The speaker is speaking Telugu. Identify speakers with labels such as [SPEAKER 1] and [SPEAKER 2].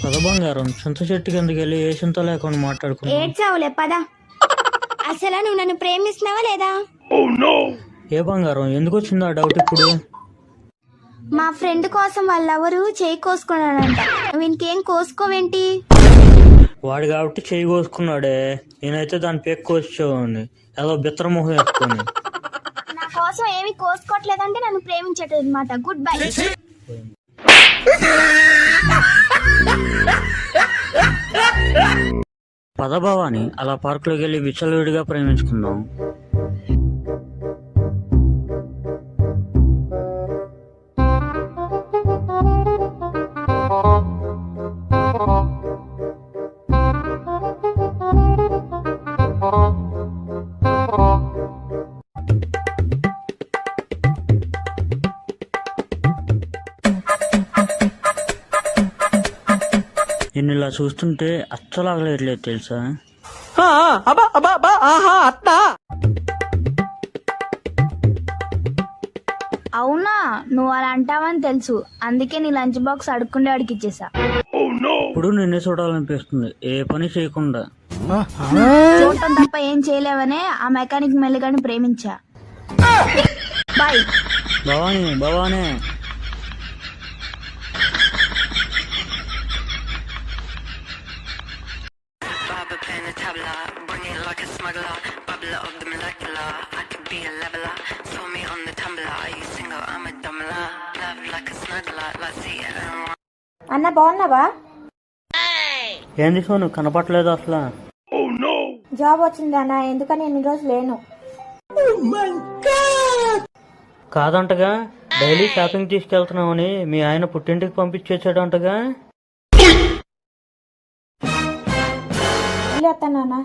[SPEAKER 1] పద బంగారం చింత చెట్టు కిందకి వెళ్ళి ఏ చింత లేకుండా మాట్లాడుకున్నా.
[SPEAKER 2] ఏడ్చావులే పద. అసలు నువ్వు నన్ను ప్రేమిస్తున్నావా లేదా?
[SPEAKER 1] ఏ బంగారం ఎందుకు వచ్చింది ఆ డౌట్ ఇప్పుడు?
[SPEAKER 2] మా ఫ్రెండ్ కోసం వాళ్ళెవరు చేయి కోసుకున్నాడంట, నువ్వు ఇంకేం కోసుకోవేంటి?
[SPEAKER 1] వాడు కాబట్టి చెయ్యి కోసుకున్నాడే, నేనైతే దాని పేక్ కోసేవాడిని ఏదో బిత్తరమోహం వేసుకొని.
[SPEAKER 2] నా కోసం ఏమి కోసుకోవట్లేదంటే నన్ను ప్రేమించట్లేదు అనమాట. Good bye.
[SPEAKER 1] పద భవాని అలా పార్కులోకి వెళ్ళి విచ్చలవిడిగా ప్రేమించుకుందాం. నేను ఇలా చూస్తుంటే అచ్చలాగలేదు తెలుసా?
[SPEAKER 2] అవునా, నువ్వు అలా అంటావని తెలుసు, అందుకే నీ లంచ్ బాక్స్ అడుక్కుండే వాడికి ఇచ్చేసా.
[SPEAKER 1] ఇప్పుడు నిన్నే చూడాలనిపిస్తుంది ఏ పని చేయకుండా.
[SPEAKER 2] చూడటం తప్ప ఏం చేయలేవనే ఆ మెకానిక్ మెల్లిగాని ప్రేమించా. బాయ్.
[SPEAKER 1] భవానీ భవానీ
[SPEAKER 2] అన్న బాగున్నావా?
[SPEAKER 1] ఏంది సోను కనపట్లేదు అసలు?
[SPEAKER 2] జాబ్ వచ్చింది అన్న, ఎందుకని ఎన్ని రోజులు లేను.
[SPEAKER 1] కాదంటగా డైలీ షాపింగ్ తీసుకెళ్తున్నామని మీ ఆయన పుట్టింటికి పంపించేసాడంటగా.
[SPEAKER 2] వెళ్ళి వస్తాను అన్న.